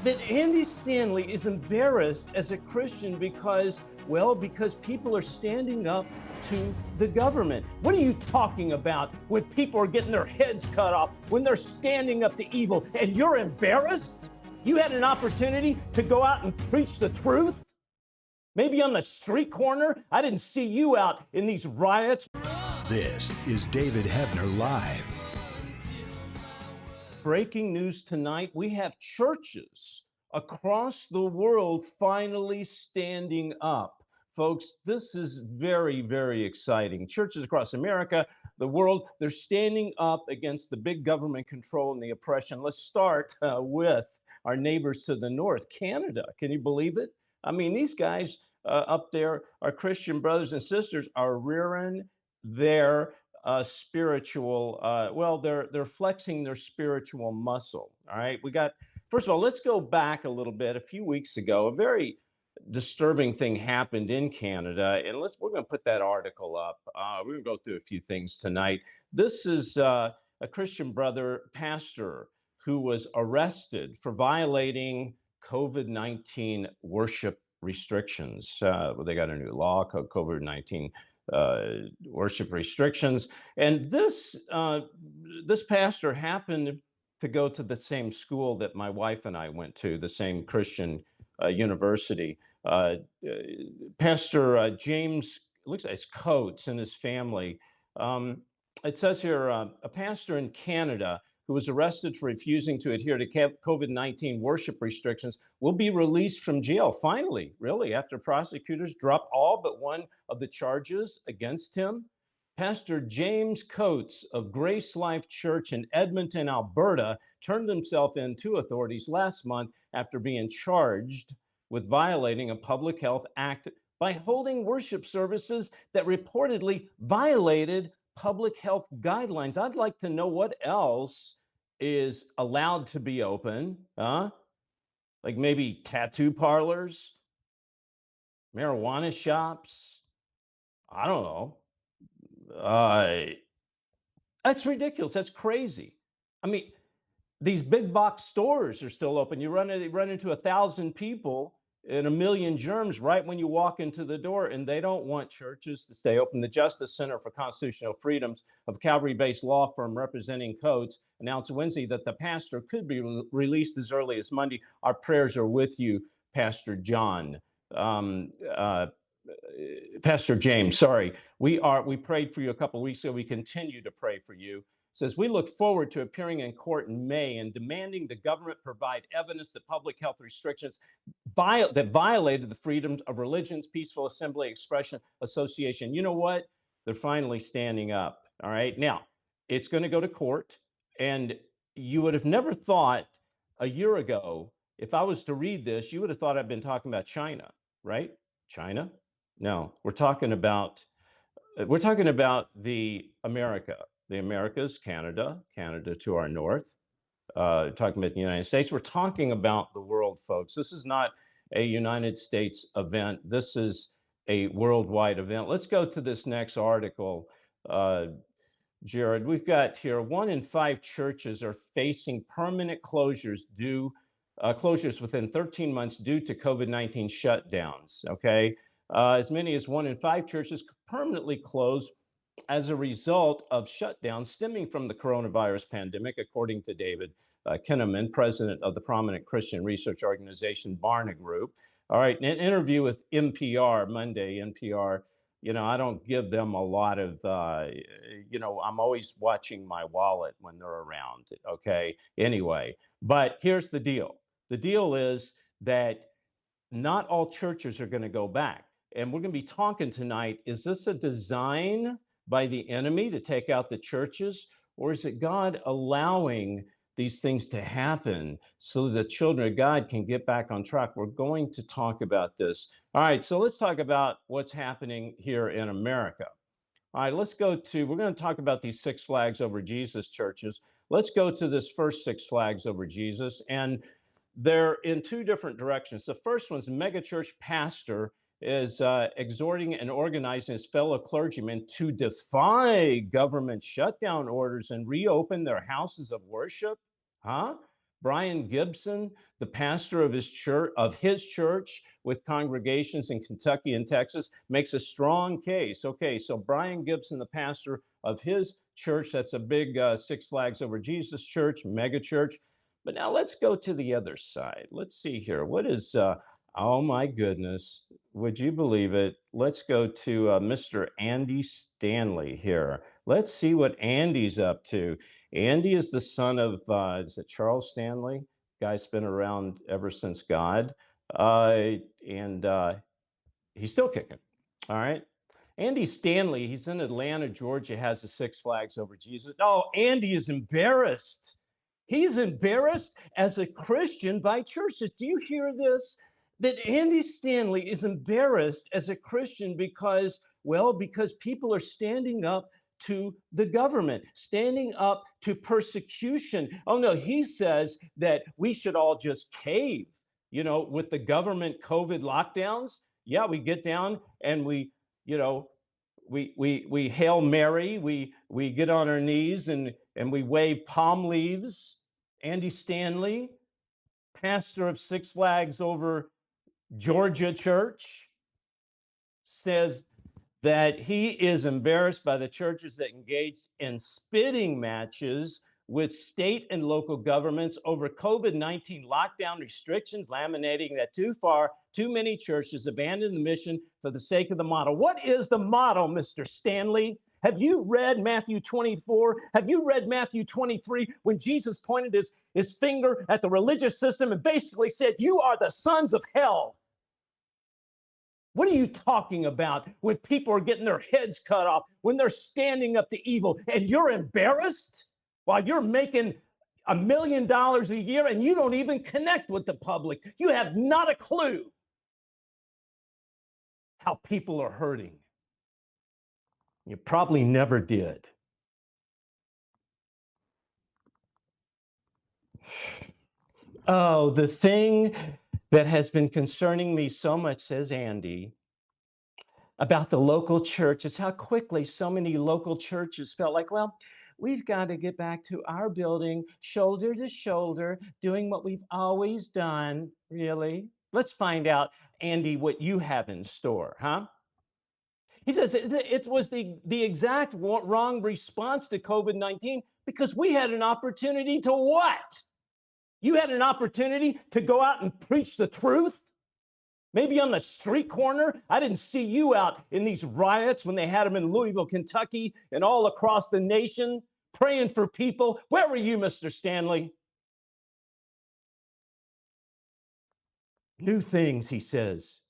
that Andy Stanley is embarrassed as a Christian because people are standing up to the government. What are you talking about when people are getting their heads cut off, when they're standing up to evil, and you're embarrassed? You had an opportunity to go out and preach the truth? Maybe on the street corner? I didn't see you out in these riots. This is David Hebner Live. Breaking news tonight, we have churches across the world finally standing up. Folks, this is very, very exciting. Churches across America, the world, they're standing up against the big government control and the oppression. Let's start with our neighbors to the north, Canada. Can you believe it? I mean, these guys up there, our Christian brothers and sisters, are rearing their spiritual, they're flexing their spiritual muscle. All right. First of all, let's go back a little bit. A few weeks ago, a very disturbing thing happened in Canada. And we're going to put that article up. We're going to go through a few things tonight. This is a Christian brother pastor who was arrested for violating COVID-19 worship restrictions. They got a new law called COVID-19 worship restrictions. And this pastor happened to go to the same school that my wife and I went to, the same Christian university. Pastor James, looks like it's Coates, and his family. It says here, a pastor in Canada who was arrested for refusing to adhere to COVID-19 worship restrictions will be released from jail. Finally, really, after prosecutors dropped all but one of the charges against him. Pastor James Coates of Grace Life Church in Edmonton, Alberta, turned himself in to authorities last month after being charged with violating a public health act by holding worship services that reportedly violated public health guidelines. I'd like to know what else is allowed to be open, like maybe tattoo parlors, marijuana shops. I don't know. That's ridiculous. That's crazy. I mean, these big box stores are still open. You run into 1,000 people and 1 million germs right when you walk into the door, and they don't want churches to stay open. The Justice Center for Constitutional Freedoms of Calgary-based law firm representing Coates announced Wednesday that the pastor could be released as early as Monday. Our prayers are with you, Pastor John. Pastor James, sorry. We prayed for you a couple of weeks ago. We continue to pray for you. Says, we look forward to appearing in court in May and demanding the government provide evidence that public health restrictions that violated the freedoms of religions, peaceful assembly, expression, association. You know what? They're finally standing up. All right. Now, it's going to go to court. And you would have never thought a year ago, if I was to read this, you would have thought I'd been talking about China, right? China? No, we're talking about the Americas, Canada to our north, talking about the United States. We're talking about the world, folks. This is not a United States event. This is a worldwide event. Let's go to this next article, Jared. We've got here 1 in 5 churches are facing permanent closures within 13 months due to COVID-19 shutdowns, okay? As many as 1 in 5 churches permanently closed as a result of shutdowns stemming from the coronavirus pandemic, according to David Kinnaman, president of the prominent Christian research organization Barna Group. All right, in an interview with NPR Monday, NPR, I don't give them a lot of, I'm always watching my wallet when they're around, okay? Anyway, but here's the deal. The deal is that not all churches are going to go back. And we're going to be talking tonight, is this a design by the enemy to take out the churches, or is it God allowing these things to happen so that the children of God can get back on track? We're going to talk about this. All right, so let's talk about what's happening here in America. All right, we're going to talk about these Six Flags Over Jesus churches. Let's go to this first Six Flags Over Jesus, and they're in 2 different directions. The first one's a megachurch pastor is exhorting and organizing his fellow clergymen to defy government shutdown orders and reopen their houses of worship. Brian Gibson, the pastor of his church with congregations in Kentucky and Texas, makes a strong case. Okay, so Brian Gibson, the pastor of his church, that's a big Six Flags Over Jesus church, mega church. But now let's go to the other side. Let's see here. What is, oh my goodness, would you believe it? Let's go to Mr. Andy Stanley here. Let's see what Andy's up to. Andy is the son of, is it Charles Stanley? Guy's been around ever since God. And he's still kicking. All right. Andy Stanley, he's in Atlanta, Georgia, has a Six Flags Over Jesus. Oh, Andy is embarrassed. He's embarrassed as a Christian by churches. Do you hear this? That Andy Stanley is embarrassed as a Christian because people are standing up to the government, standing up to persecution. Oh no, he says that we should all just cave, with the government COVID lockdowns. Yeah, we get down and we Hail Mary, we get on our knees and we wave palm leaves. Andy Stanley, pastor of Six Flags Over Georgia Church, says that he is embarrassed by the churches that engage in spitting matches with state and local governments over COVID-19 lockdown restrictions, laminating that too many churches abandon the mission for the sake of the model. What is the model, Mr. Stanley? Have you read Matthew 24? Have you read Matthew 23 when Jesus pointed his finger at the religious system and basically said, you are the sons of hell? What are you talking about when people are getting their heads cut off, when they're standing up to evil, and you're embarrassed while you're making $1 million a year and you don't even connect with the public? You have not a clue how people are hurting. You probably never did. Oh, the thing that has been concerning me so much, says Andy, about the local church is how quickly so many local churches felt like, well, we've got to get back to our building, shoulder to shoulder, doing what we've always done. Really? Let's find out, Andy, what you have in store, huh? He says it was the exact wrong response to COVID-19 because we had an opportunity to what? You had an opportunity to go out and preach the truth? Maybe on the street corner. I didn't see you out in these riots when they had them in Louisville, Kentucky, and all across the nation, praying for people. Where were you, Mr. Stanley? New things, he says.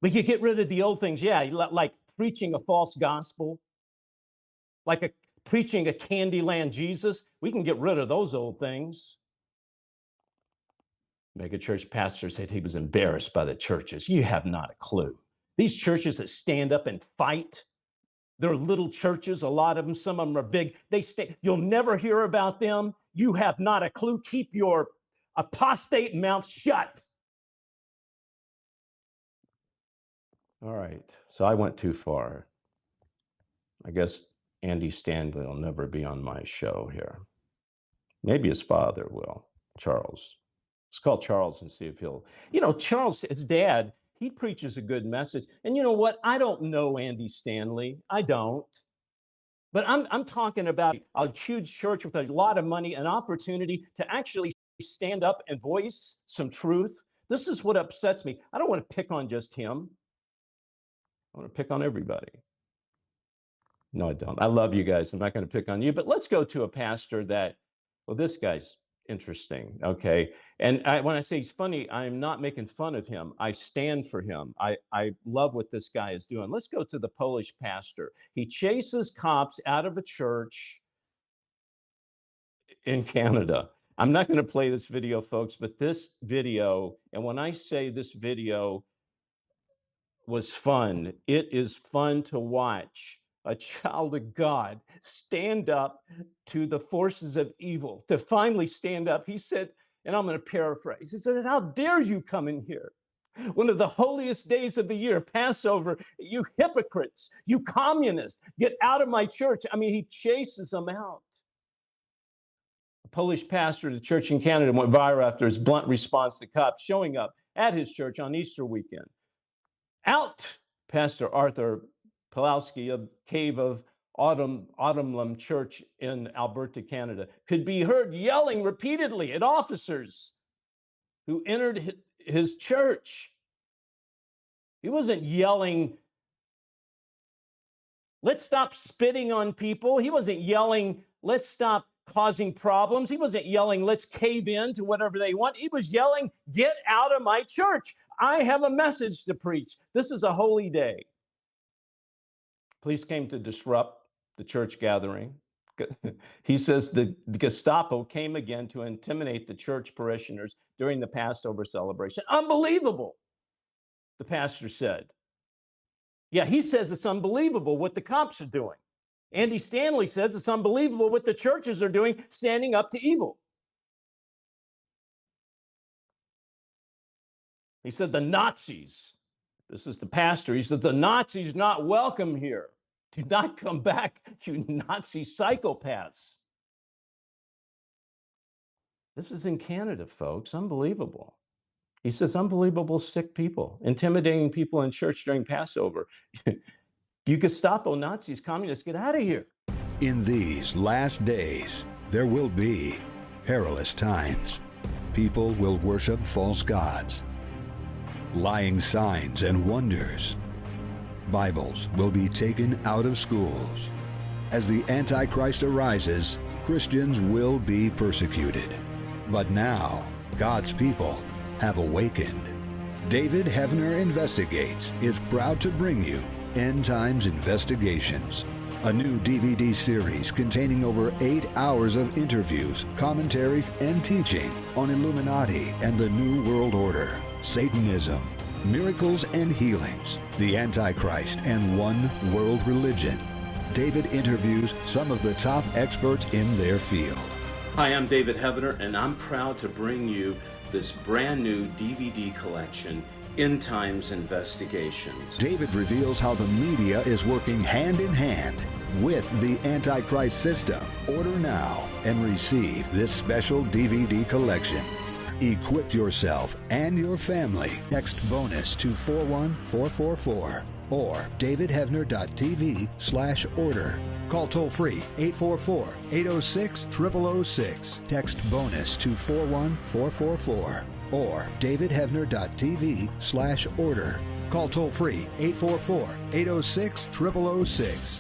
We could get rid of the old things. Yeah, like preaching a false gospel, like preaching a Candyland Jesus. We can get rid of those old things. Megachurch pastor said he was embarrassed by the churches. You have not a clue. These churches that stand up and fight, they're little churches, a lot of them, some of them are big. You'll never hear about them. You have not a clue. Keep your apostate mouth shut. All right, so I went too far. I guess Andy Stanley will never be on my show here. Maybe his father will, Charles. Let's call Charles and see if he'll, Charles, his dad, he preaches a good message. And you know what? I don't know Andy Stanley. I don't. But I'm talking about a huge church with a lot of money, an opportunity to actually stand up and voice some truth. This is what upsets me. I don't want to pick on just him. I want to pick on everybody. No, I don't. I love you guys. I'm not going to pick on you. But let's go to a pastor that, well, this guy's interesting, okay? And when I say he's funny, I'm not making fun of him. I stand for him. I love what this guy is doing. Let's go to the Polish pastor. He chases cops out of a church in Canada. I'm not going to play this video, folks, but this video, and when I say this video was fun, it is fun to watch a child of God stand up to the forces of evil, to finally stand up. He said, and I'm going to paraphrase, he said, how dare you come in here? One of the holiest days of the year, Passover, you hypocrites, you communists, get out of my church. I mean, he chases them out. Polish pastor of the church in Canada went viral after his blunt response to cops showing up at his church on Easter weekend. Out, Pastor Arthur Pawlowski of Cave of Autumnlum Church in Alberta, Canada, could be heard yelling repeatedly at officers who entered his church. He wasn't yelling, let's stop spitting on people. He wasn't yelling, let's stop causing problems. He wasn't yelling, let's cave in to whatever they want. He was yelling, get out of my church. I have a message to preach. This is a holy day. Police came to disrupt the church gathering. He says the Gestapo came again to intimidate the church parishioners during the Passover celebration. Unbelievable, the pastor said. Yeah, he says it's unbelievable what the cops are doing. Andy Stanley says it's unbelievable what the churches are doing, standing up to evil. He said the Nazis, this is the pastor, he said the Nazis not welcome here. Do not come back, you Nazi psychopaths. This is in Canada, folks. Unbelievable. He says unbelievable sick people, intimidating people in church during Passover. You Gestapo, Nazis, communists, get out of here. In these last days, there will be perilous times. People will worship false gods, lying signs and wonders. Bibles will be taken out of schools. As the Antichrist arises, Christians will be persecuted. But now, God's people have awakened. David Heavner Investigates is proud to bring you End Times Investigations, a new DVD series containing over 8 hours of interviews, commentaries, and teaching on Illuminati and the New World Order, Satanism, miracles and healings, the Antichrist, and one world religion. David interviews some of the top experts in their field. Hi, I'm David Heavner, and I'm proud to bring you this brand new DVD collection, End Times Investigations. David reveals how the media is working hand in hand with the Antichrist system. Order now and receive this special DVD collection. Equip yourself and your family. Text BONUS to 41444 or davidheavner.tv/order. Call toll free 844-806-0006. Text BONUS to 41444 or davidheavner.tv/order. Call toll free 844-806-0006.